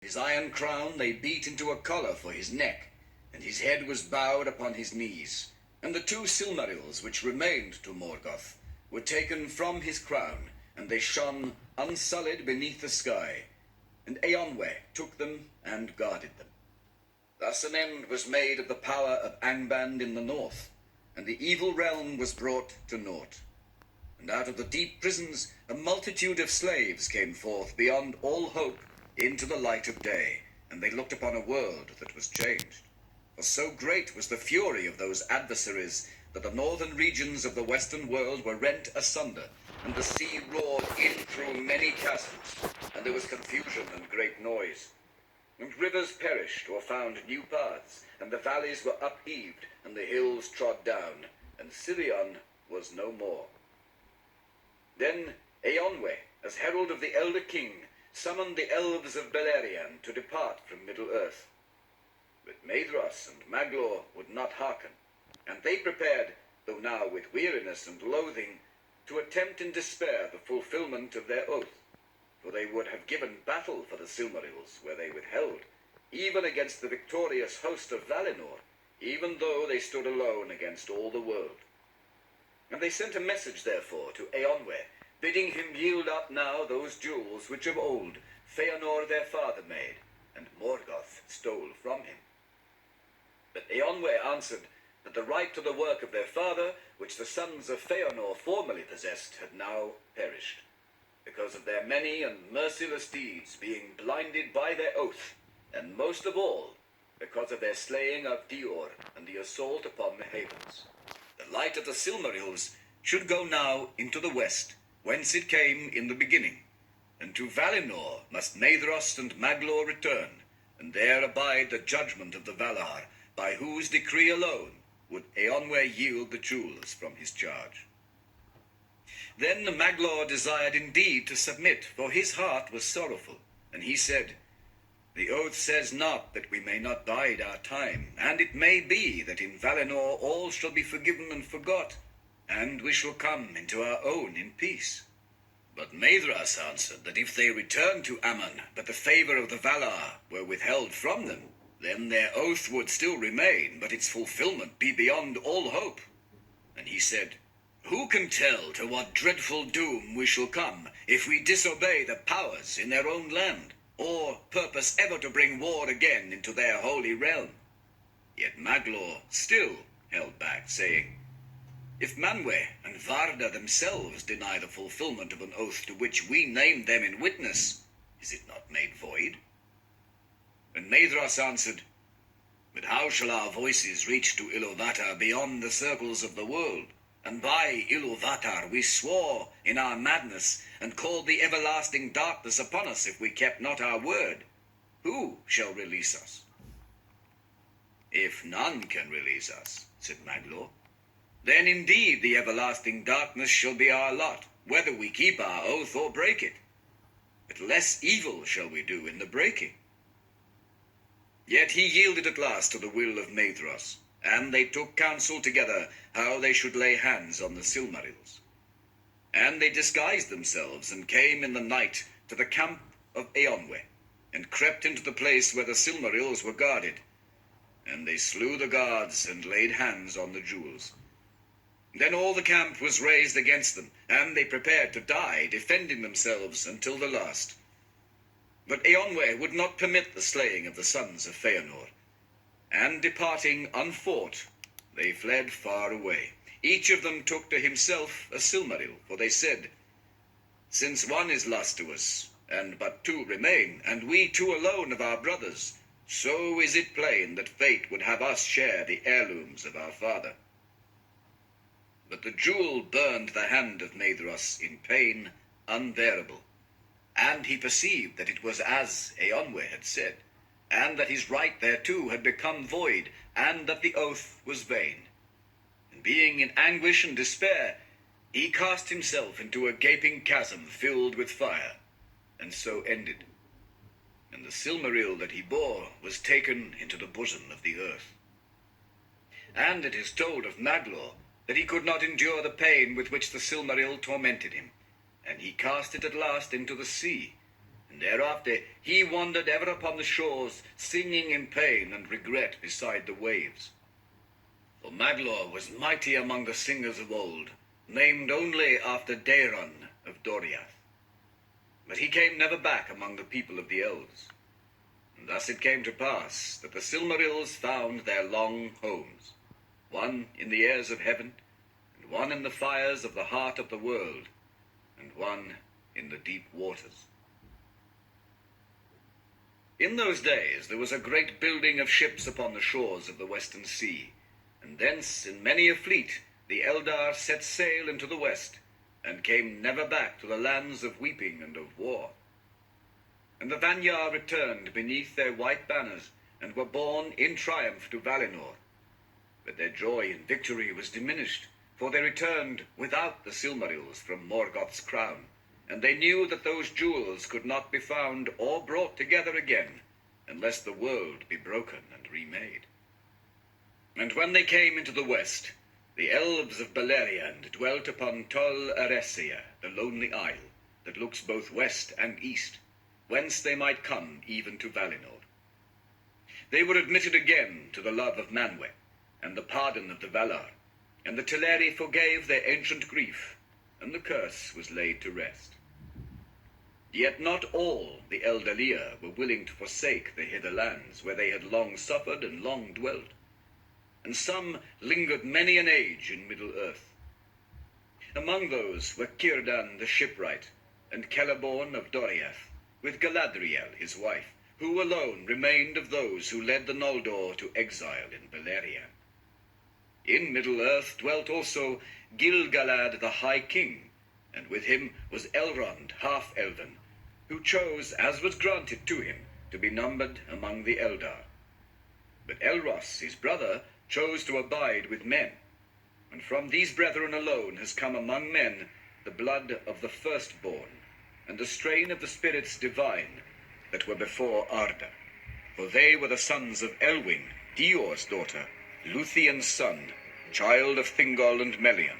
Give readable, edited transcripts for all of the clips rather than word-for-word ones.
His iron crown they beat into a collar for his neck, and his head was bowed upon his knees. And the two Silmarils which remained to Morgoth were taken from his crown, and they shone unsullied beneath the sky. And Eonwe took them and guarded them. Thus an end was made of the power of Angband in the north, and the evil realm was brought to naught. And out of the deep prisons a multitude of slaves came forth beyond all hope into the light of day, and they looked upon a world that was changed. For so great was the fury of those adversaries that the northern regions of the western world were rent asunder, and the sea roared in through many chasms, and there was confusion and great noise. And rivers perished or found new paths, and the valleys were upheaved, and the hills trod down, and Sirion was no more. Then Eonwe, as herald of the elder king, summoned the elves of Beleriand to depart from Middle-earth. But Maedhros and Maglor would not hearken, and they prepared, though now with weariness and loathing, to attempt in despair the fulfillment of their oath. For they would have given battle for the Silmarils where they withheld, even against the victorious host of Valinor, even though they stood alone against all the world. And they sent a message therefore to Eonwe, bidding him yield up now those jewels which of old Feanor their father made, and Morgoth stole from him. But Eonwe answered that the right to the work of their father, which the sons of Feanor formerly possessed, had now perished, because of their many and merciless deeds being blinded by their oath, and most of all, because of their slaying of Dior and the assault upon the havens. The light of the Silmarils should go now into the west, whence it came in the beginning, and to Valinor must Maedhros and Maglor return, and there abide the judgment of the Valar, by whose decree alone would Eonwe yield the jewels from his charge. Then Maglor desired indeed to submit, for his heart was sorrowful, and he said, The oath says not that we may not bide our time, and it may be that in Valinor all shall be forgiven and forgot, and we shall come into our own in peace. But Maedhros answered that if they returned to Aman, but the favor of the Valar were withheld from them, then their oath would still remain, but its fulfillment be beyond all hope. And he said, Who can tell to what dreadful doom we shall come if we disobey the powers in their own land, or purpose ever to bring war again into their holy realm? Yet Maglor still held back, saying, If Manwë and Varda themselves deny the fulfillment of an oath to which we named them in witness, is it not made void? And Maedhros answered, But how shall our voices reach to Iluvatar beyond the circles of the world? And by Iluvatar we swore in our madness, and called the everlasting darkness upon us if we kept not our word. Who shall release us? If none can release us, said Maglor, then indeed the everlasting darkness shall be our lot, whether we keep our oath or break it. But less evil shall we do in the breaking. Yet he yielded at last to the will of Maedhros, and they took counsel together how they should lay hands on the Silmarils. And they disguised themselves, and came in the night to the camp of Eonwe, and crept into the place where the Silmarils were guarded. And they slew the guards, and laid hands on the jewels. Then all the camp was raised against them, and they prepared to die, defending themselves until the last. But Eonwe would not permit the slaying of the sons of Feanor, and departing unfought, they fled far away. Each of them took to himself a Silmaril, for they said, Since one is lost to us, and but two remain, and we two alone of our brothers, so is it plain that fate would have us share the heirlooms of our father. But the jewel burned the hand of Maedhros in pain unbearable, and he perceived that it was as Eonwe had said, and that his right thereto had become void, and that the oath was vain. And being in anguish and despair, he cast himself into a gaping chasm filled with fire, and so ended. And the Silmaril that he bore was taken into the bosom of the earth. And it is told of Maglor that he could not endure the pain with which the Silmaril tormented him, and he cast it at last into the sea, And thereafter he wandered ever upon the shores, singing in pain and regret beside the waves. For Maglor was mighty among the singers of old, named only after Daeron of Doriath. But he came never back among the people of the elves. And thus it came to pass that the Silmarils found their long homes, one in the airs of heaven, and one in the fires of the heart of the world, and one in the deep waters. In those days there was a great building of ships upon the shores of the western sea, and thence in many a fleet the Eldar set sail into the west, and came never back to the lands of weeping and of war. And the Vanyar returned beneath their white banners, and were borne in triumph to Valinor. But their joy in victory was diminished, for they returned without the Silmarils from Morgoth's crown, and they knew that those jewels could not be found or brought together again, unless the world be broken and remade. And when they came into the west, the elves of Beleriand dwelt upon Tol Eressëa, the lonely isle, that looks both west and east, whence they might come even to Valinor. They were admitted again to the love of Manwë, and the pardon of the Valar, and the Teleri forgave their ancient grief, and the curse was laid to rest. Yet not all the Eldalir were willing to forsake the hither lands where they had long suffered and long dwelt, and some lingered many an age in Middle-earth. Among those were Círdan the shipwright, and Celeborn of Doriath, with Galadriel his wife, who alone remained of those who led the Noldor to exile in Beleriand. In Middle-earth dwelt also Gil-galad the High King, and with him was Elrond half-elven, who chose, as was granted to him, to be numbered among the Eldar. But Elros, his brother, chose to abide with men, and from these brethren alone has come among men the blood of the firstborn, and the strain of the spirits divine that were before Arda. For they were the sons of Elwing, Dior's daughter, Lúthien's son, child of Thingol and Melian.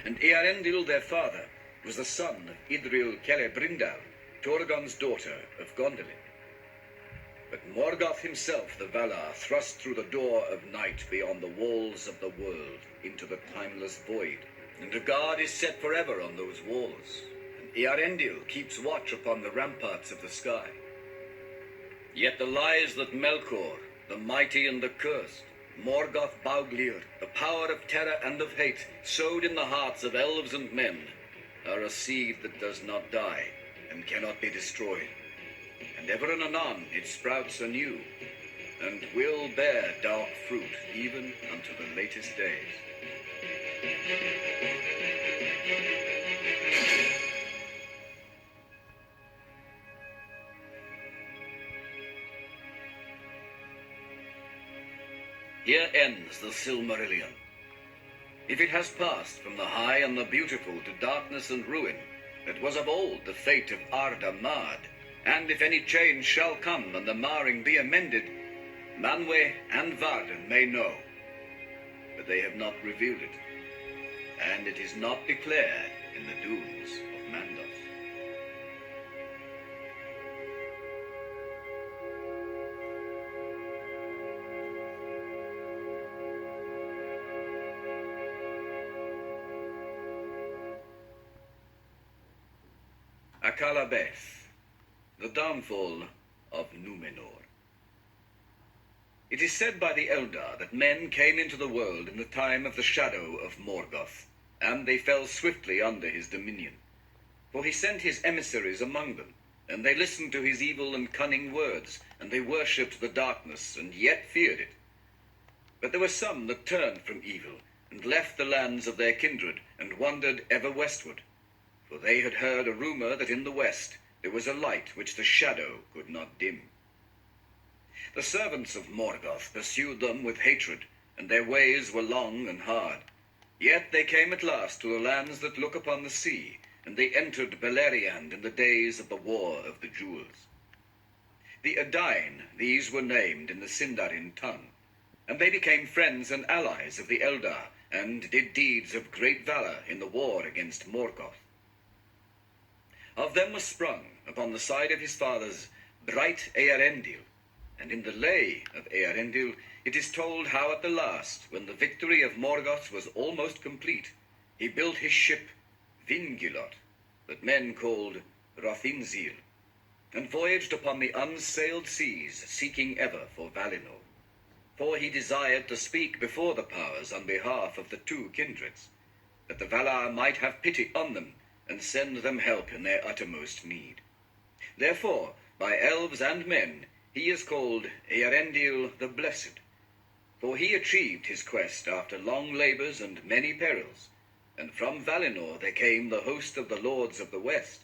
And Eärendil their father was the son of Idril Celebrindal, Torgon's daughter of Gondolin. But Morgoth himself, the Valar, thrust through the door of night beyond the walls of the world into the timeless void, and a guard is set forever on those walls, and Eärendil keeps watch upon the ramparts of the sky. Yet the lies that Melkor, the mighty and the cursed, Morgoth Bauglir, the power of terror and of hate, sowed in the hearts of elves and men, are a seed that does not die and cannot be destroyed. And ever and anon it sprouts anew, and will bear dark fruit even unto the latest days. Here ends the Silmarillion. If it has passed from the high and the beautiful to darkness and ruin, that was of old the fate of Arda marred, and if any change shall come and the marring be amended, Manwë and Varden may know, but they have not revealed it, and it is not declared in the dunes of Mandos. Akalabeth, the downfall of Númenor. It is said by the Eldar that men came into the world in the time of the shadow of Morgoth, and they fell swiftly under his dominion. For he sent his emissaries among them, and they listened to his evil and cunning words, and they worshipped the darkness, and yet feared it. But there were some that turned from evil, and left the lands of their kindred, and wandered ever westward. For they had heard a rumor that in the west there was a light which the shadow could not dim. The servants of Morgoth pursued them with hatred, and their ways were long and hard. Yet they came at last to the lands that look upon the sea, and they entered Beleriand in the days of the War of the Jewels. The Edain, these were named in the Sindarin tongue, and they became friends and allies of the Eldar, and did deeds of great valor in the war against Morgoth. Of them was sprung, upon the side of his fathers, bright Earendil. And in the lay of Earendil it is told how at the last, when the victory of Morgoth was almost complete, he built his ship Vingilot, that men called Rothinzil, and voyaged upon the unsailed seas, seeking ever for Valinor. For he desired to speak before the powers on behalf of the two kindreds, that the Valar might have pity on them, and send them help in their uttermost need. Therefore, by elves and men, he is called Earendil the Blessed, for he achieved his quest after long labours and many perils, and from Valinor there came the host of the lords of the west.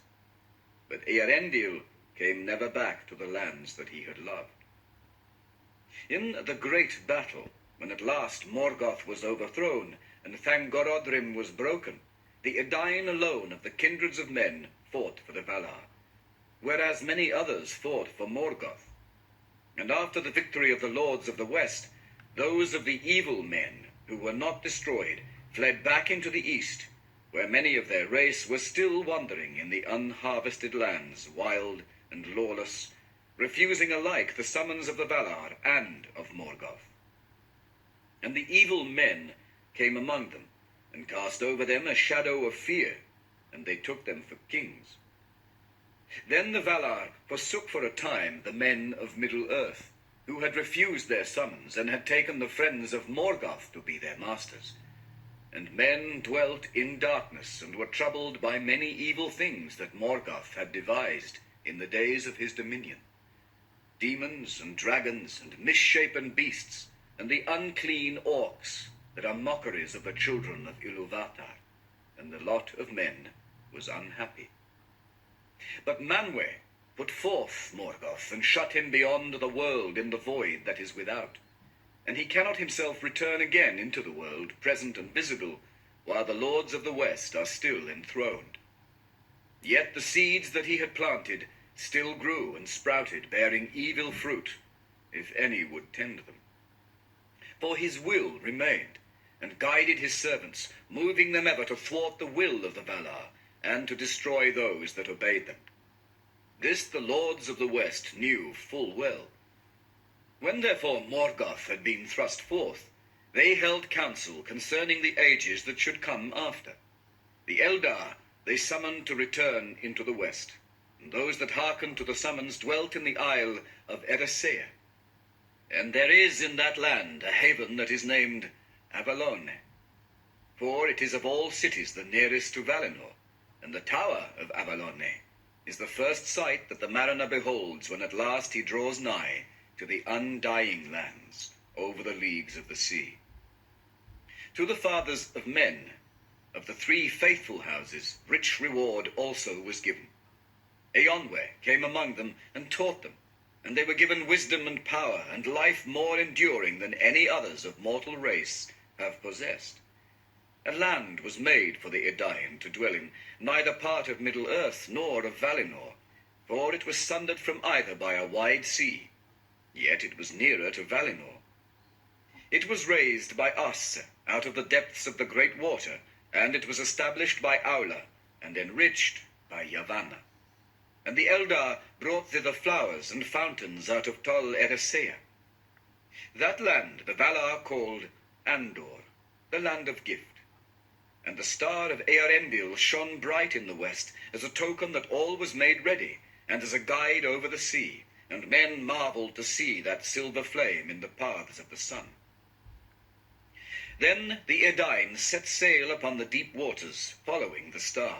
But Earendil came never back to the lands that he had loved. In the great battle, when at last Morgoth was overthrown, and Thangorodrim was broken, the Edain alone of the kindreds of men fought for the Valar, whereas many others fought for Morgoth. And after the victory of the lords of the west, those of the evil men who were not destroyed fled back into the east, where many of their race were still wandering in the unharvested lands, wild and lawless, refusing alike the summons of the Valar and of Morgoth. And the evil men came among them, and cast over them a shadow of fear, and they took them for kings. Then the Valar forsook for a time the men of Middle-earth, who had refused their summons, and had taken the friends of Morgoth to be their masters. And men dwelt in darkness, and were troubled by many evil things that Morgoth had devised in the days of his dominion. Demons and dragons and misshapen beasts, and the unclean orcs that are mockeries of the children of Iluvatar, and the lot of men was unhappy. But Manwë put forth Morgoth, and shut him beyond the world in the void that is without, and he cannot himself return again into the world, present and visible, while the lords of the west are still enthroned. Yet the seeds that he had planted still grew and sprouted, bearing evil fruit, if any would tend them. For his will remained, and guided his servants, moving them ever to thwart the will of the Valar, and to destroy those that obeyed them. This the lords of the west knew full well. When therefore Morgoth had been thrust forth, they held counsel concerning the ages that should come after. The Eldar they summoned to return into the west, and those that hearkened to the summons dwelt in the isle of Eressëa. And there is in that land a haven that is named Avalon, for it is of all cities the nearest to Valinor, and the tower of Avalon is the first sight that the mariner beholds when at last he draws nigh to the undying lands over the leagues of the sea. To the fathers of men, of the three faithful houses, rich reward also was given. Eonwe came among them and taught them, and they were given wisdom and power, and life more enduring than any others of mortal race have possessed. A land was made for the Edain to dwell in, neither part of Middle-earth nor of Valinor, for it was sundered from either by a wide sea, yet it was nearer to Valinor. It was raised by Us out of the depths of the great water, and it was established by Aula, and enriched by Yavanna. And the Eldar brought thither flowers and fountains out of Tol Eressëa. That land the Valar called Andor, the land of gift. And the star of Earendil shone bright in the west, as a token that all was made ready, and as a guide over the sea, and men marveled to see that silver flame in the paths of the sun. Then the Edain set sail upon the deep waters, following the star.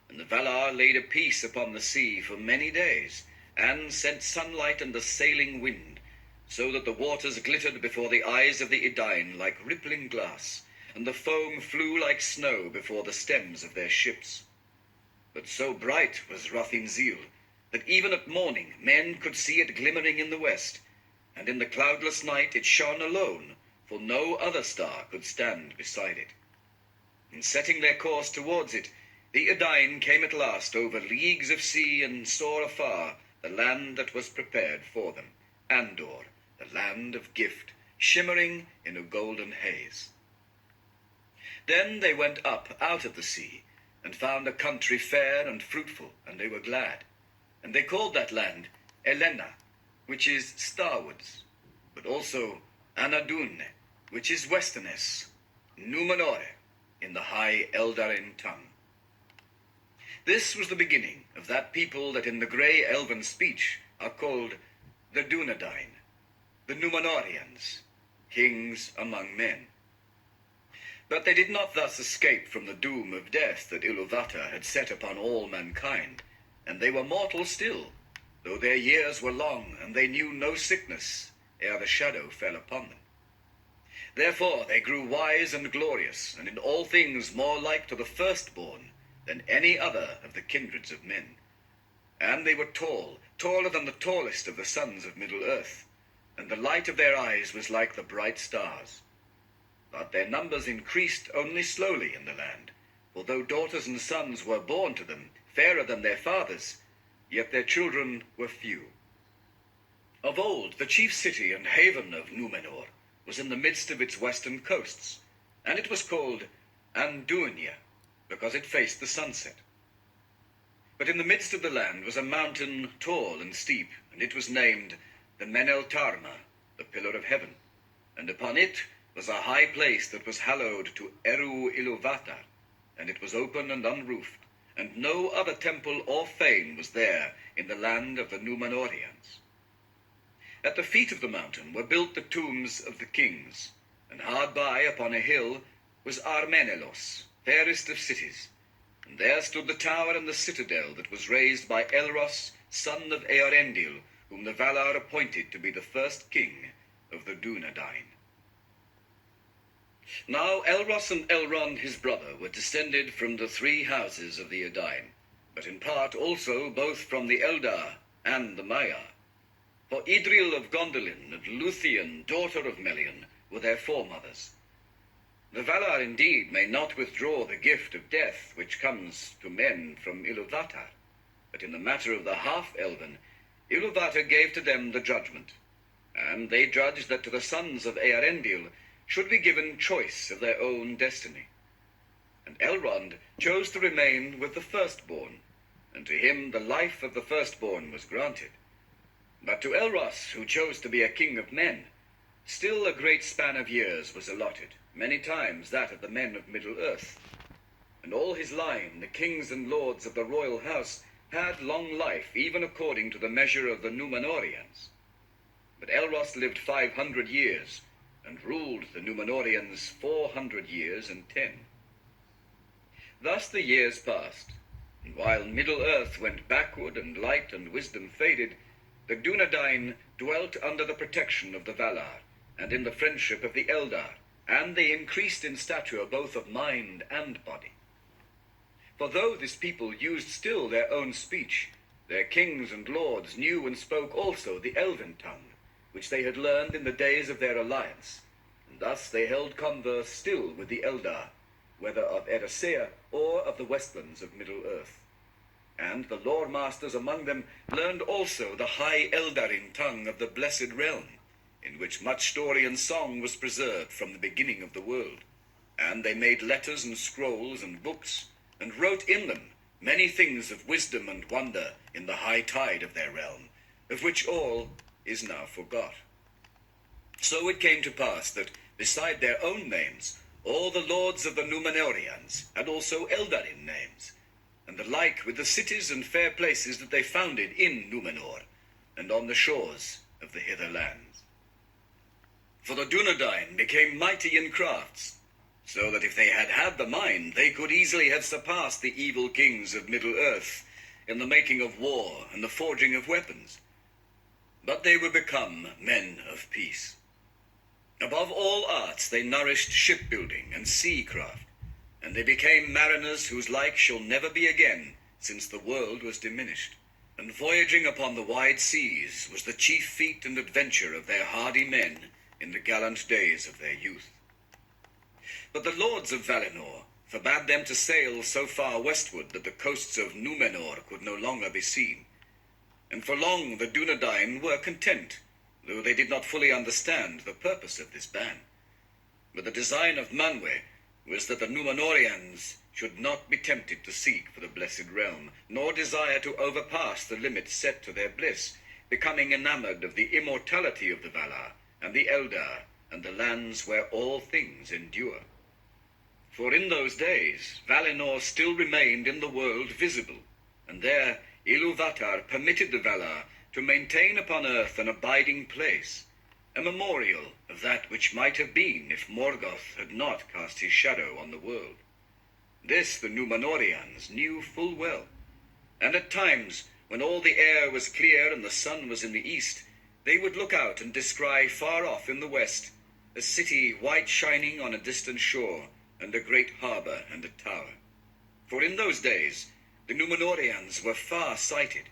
And the Valar laid a peace upon the sea for many days, and sent sunlight and a sailing wind, so that the waters glittered before the eyes of the Edain like rippling glass, and the foam flew like snow before the stems of their ships. But so bright was Rothinzil that even at morning men could see it glimmering in the west, and in the cloudless night it shone alone, for no other star could stand beside it. In setting their course towards it, the Edain came at last over leagues of sea, and saw afar the land that was prepared for them, Andor, the land of gift, shimmering in a golden haze. Then they went up out of the sea, and found a country fair and fruitful, and they were glad. And they called that land Elena, which is starwards, but also Anadune, which is westerness, Numenore, in the high Eldarin tongue. This was the beginning of that people that in the grey elven speech are called the Dunedain, the Numenorians, kings among men. But they did not thus escape from the doom of death that Iluvatar had set upon all mankind, and they were mortal still, though their years were long, and they knew no sickness ere the shadow fell upon them. Therefore they grew wise and glorious, and in all things more like to the firstborn than any other of the kindreds of men. And they were tall, taller than the tallest of the sons of Middle-earth, and the light of their eyes was like the bright stars. But their numbers increased only slowly in the land, for though daughters and sons were born to them, fairer than their fathers, yet their children were few. Of old, the chief city and haven of Numenor was in the midst of its western coasts, and it was called Andunia, because it faced the sunset. But in the midst of the land was a mountain tall and steep, and it was named the Meneltarma, the Pillar of Heaven, and upon it was a high place that was hallowed to Eru Iluvatar, and it was open and unroofed, and no other temple or fane was there in the land of the Numenorians. At the feet of the mountain were built the tombs of the kings, and hard by upon a hill was Armenelos, fairest of cities, and there stood the tower and the citadel that was raised by Elros, son of Eorendil, whom the Valar appointed to be the first king of the Dunedain. Now Elros and Elrond his brother were descended from the three houses of the Edain, but in part also both from the Eldar and the Maiar. For Idril of Gondolin and Luthien, daughter of Melian, were their foremothers. The Valar indeed may not withdraw the gift of death which comes to men from Iluvatar, but in the matter of the half-elven, Iluvatar gave to them the judgment, and they judged that to the sons of Earendil should be given choice of their own destiny. And Elrond chose to remain with the firstborn, and to him the life of the firstborn was granted. But to Elros, who chose to be a king of men, still a great span of years was allotted, many times that of the men of Middle-earth. And all his line, the kings and lords of the royal house, had long life, even according to the measure of the Numenorians. But Elros lived 500 years, and ruled the Numenorians 400 years and 10. Thus the years passed, and while Middle-earth went backward and light and wisdom faded, the Dunedain dwelt under the protection of the Valar, and in the friendship of the Eldar, and they increased in stature both of mind and body. For though this people used still their own speech, their kings and lords knew and spoke also the Elven tongue, which they had learned in the days of their alliance, and thus they held converse still with the Eldar, whether of Eressëa or of the westlands of Middle-earth. And the lore-masters among them learned also the high Eldarin tongue of the Blessed Realm, in which much story and song was preserved from the beginning of the world. And they made letters and scrolls and books, and wrote in them many things of wisdom and wonder in the high tide of their realm, of which all is now forgot. So it came to pass that, beside their own names, all the lords of the Numenorians had also Eldarin names, and the like with the cities and fair places that they founded in Numenor, and on the shores of the hither lands. For the Dunedain became mighty in crafts, so that if they had had the mind, they could easily have surpassed the evil kings of Middle-earth in the making of war and the forging of weapons. But they were become men of peace. Above all arts they nourished shipbuilding and seacraft, and they became mariners whose like shall never be again, since the world was diminished. And voyaging upon the wide seas was the chief feat and adventure of their hardy men in the gallant days of their youth. But the lords of Valinor forbade them to sail so far westward that the coasts of Numenor could no longer be seen. And for long the Dunedain were content, though they did not fully understand the purpose of this ban. But the design of Manwë was that the Numenorians should not be tempted to seek for the blessed realm, nor desire to overpass the limits set to their bliss, becoming enamored of the immortality of the Valar, and the Eldar, and the lands where all things endure. For in those days Valinor still remained in the world visible, and there Ilúvatar permitted the Valar to maintain upon earth an abiding place, a memorial of that which might have been if Morgoth had not cast his shadow on the world. This the Númenóreans knew full well, and at times, when all the air was clear and the sun was in the east, they would look out and descry far off in the west a city white shining on a distant shore, and a great harbour and a tower. For in those days the Númenóreans were far-sighted.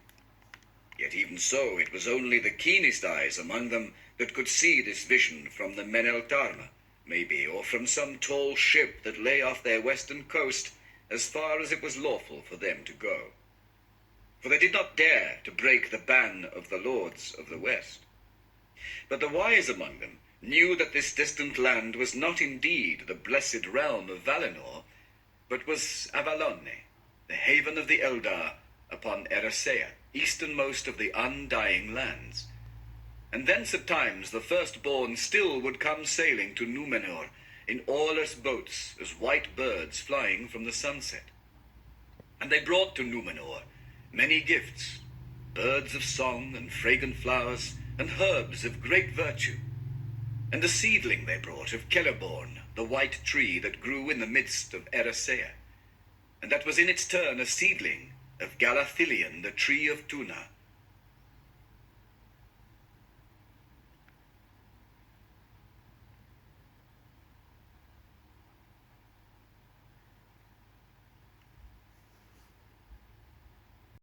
Yet even so it was only the keenest eyes among them that could see this vision from the Meneltarma, maybe, or from some tall ship that lay off their western coast as far as it was lawful for them to go. For they did not dare to break the ban of the lords of the west. But the wise among them knew that this distant land was not indeed the blessed realm of Valinor, but was Avalonne, the haven of the Eldar upon Eressëa, easternmost of the undying lands. And thence at times the firstborn still would come sailing to Númenor in oarless boats as white birds flying from the sunset. And they brought to Númenor many gifts, birds of song and fragrant flowers, and herbs of great virtue. And a seedling they brought of Celeborn, the white tree that grew in the midst of Eressëa, and that was in its turn a seedling of Galathilion, the tree of Tuna,